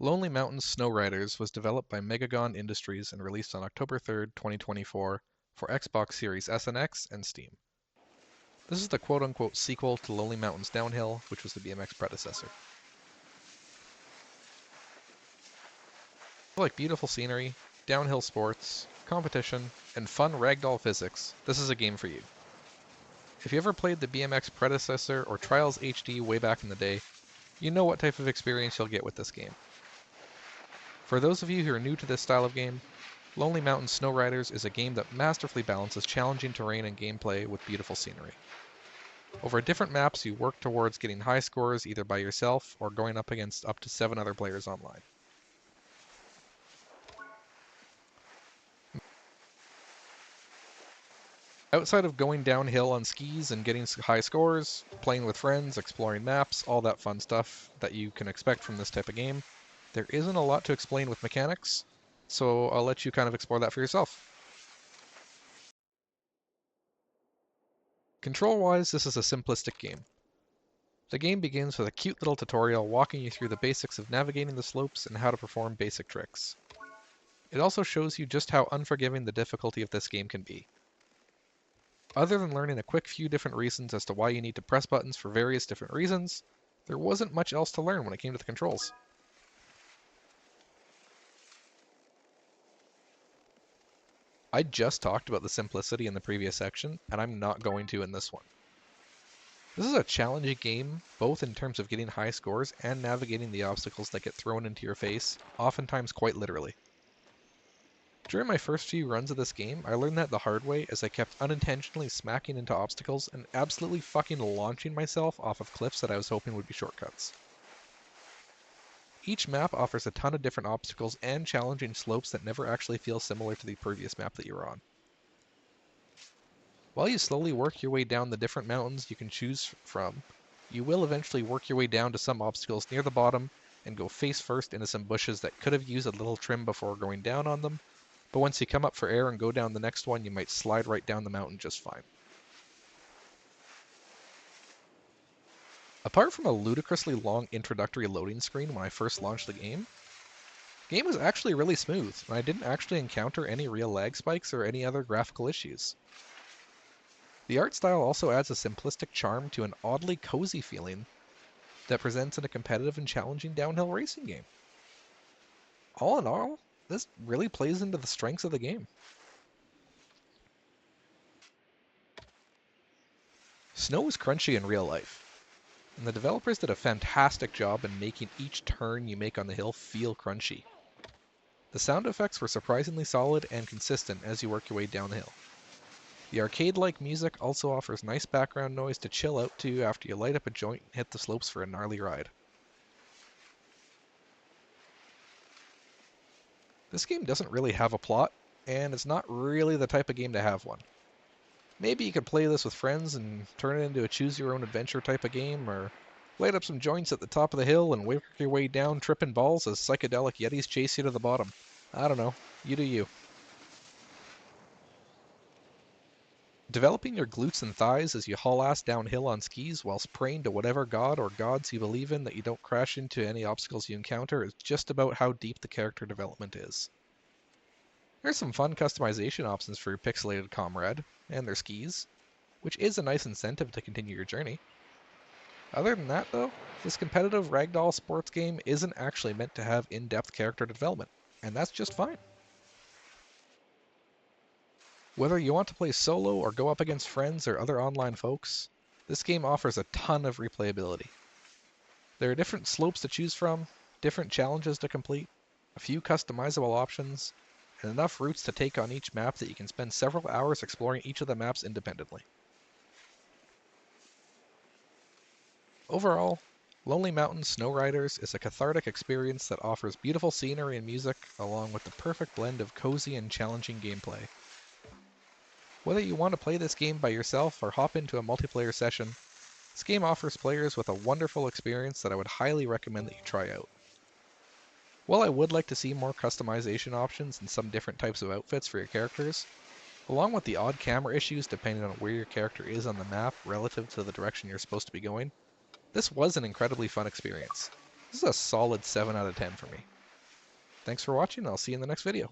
Lonely Mountains Snow Riders was developed by Megagon Industries and released on October 3rd, 2024 for Xbox Series S and X and Steam. This is the quote-unquote sequel to Lonely Mountains Downhill, which was the BMX predecessor. If you like beautiful scenery, downhill sports, competition, and fun ragdoll physics, this is a game for you. If you ever played the BMX predecessor or Trials HD way back in the day, you know what type of experience you'll get with this game. For those of you who are new to this style of game, Lonely Mountain Snow Riders is a game that masterfully balances challenging terrain and gameplay with beautiful scenery. Over different maps, you work towards getting high scores either by yourself or going up against up to 7 other players online. Outside of going downhill on skis and getting high scores, playing with friends, exploring maps, all that fun stuff that you can expect from this type of game, there isn't a lot to explain with mechanics, so I'll let you kind of explore that for yourself. Control-wise, this is a simplistic game. The game begins with a cute little tutorial walking you through the basics of navigating the slopes and how to perform basic tricks. It also shows you just how unforgiving the difficulty of this game can be. Other than learning a quick few different reasons as to why you need to press buttons for various different reasons, there wasn't much else to learn when it came to the controls. I just talked about the simplicity in the previous section, and I'm not going to in this one. This is a challenging game, both in terms of getting high scores and navigating the obstacles that get thrown into your face, oftentimes quite literally. During my first few runs of this game, I learned that the hard way as I kept unintentionally smacking into obstacles and absolutely fucking launching myself off of cliffs that I was hoping would be shortcuts. Each map offers a ton of different obstacles and challenging slopes that never actually feel similar to the previous map that you were on. While you slowly work your way down the different mountains you can choose from, you will eventually work your way down to some obstacles near the bottom and go face first into some bushes that could have used a little trim before going down on them, but once you come up for air and go down the next one, you might slide right down the mountain just fine. Apart from a ludicrously long introductory loading screen when I first launched the game was actually really smooth, and I didn't actually encounter any real lag spikes or any other graphical issues. The art style also adds a simplistic charm to an oddly cozy feeling that presents in a competitive and challenging downhill racing game. All in all, this really plays into the strengths of the game. Snow is crunchy in real life, and the developers did a fantastic job in making each turn you make on the hill feel crunchy. The sound effects were surprisingly solid and consistent as you work your way down the hill. The arcade-like music also offers nice background noise to chill out to after you light up a joint and hit the slopes for a gnarly ride. This game doesn't really have a plot, and it's not really the type of game to have one. Maybe you could play this with friends and turn it into a choose-your-own-adventure type of game, or light up some joints at the top of the hill and work your way down tripping balls as psychedelic yetis chase you to the bottom. I don't know. You do you. Developing your glutes and thighs as you haul ass downhill on skis whilst praying to whatever god or gods you believe in that you don't crash into any obstacles you encounter is just about how deep the character development is. There's some fun customization options for your pixelated comrade and their skis, which is a nice incentive to continue your journey. Other than that though, this competitive ragdoll sports game isn't actually meant to have in-depth character development, and that's just fine. Whether you want to play solo or go up against friends or other online folks, this game offers a ton of replayability. There are different slopes to choose from, different challenges to complete, a few customizable options, and enough routes to take on each map that you can spend several hours exploring each of the maps independently. Overall, Lonely Mountain Snow Riders is a cathartic experience that offers beautiful scenery and music along with the perfect blend of cozy and challenging gameplay. Whether you want to play this game by yourself or hop into a multiplayer session, this game offers players with a wonderful experience that I would highly recommend that you try out. While I would like to see more customization options and some different types of outfits for your characters, along with the odd camera issues depending on where your character is on the map relative to the direction you're supposed to be going, this was an incredibly fun experience. This is a solid 7 out of 10 for me. Thanks for watching. I'll see you in the next video.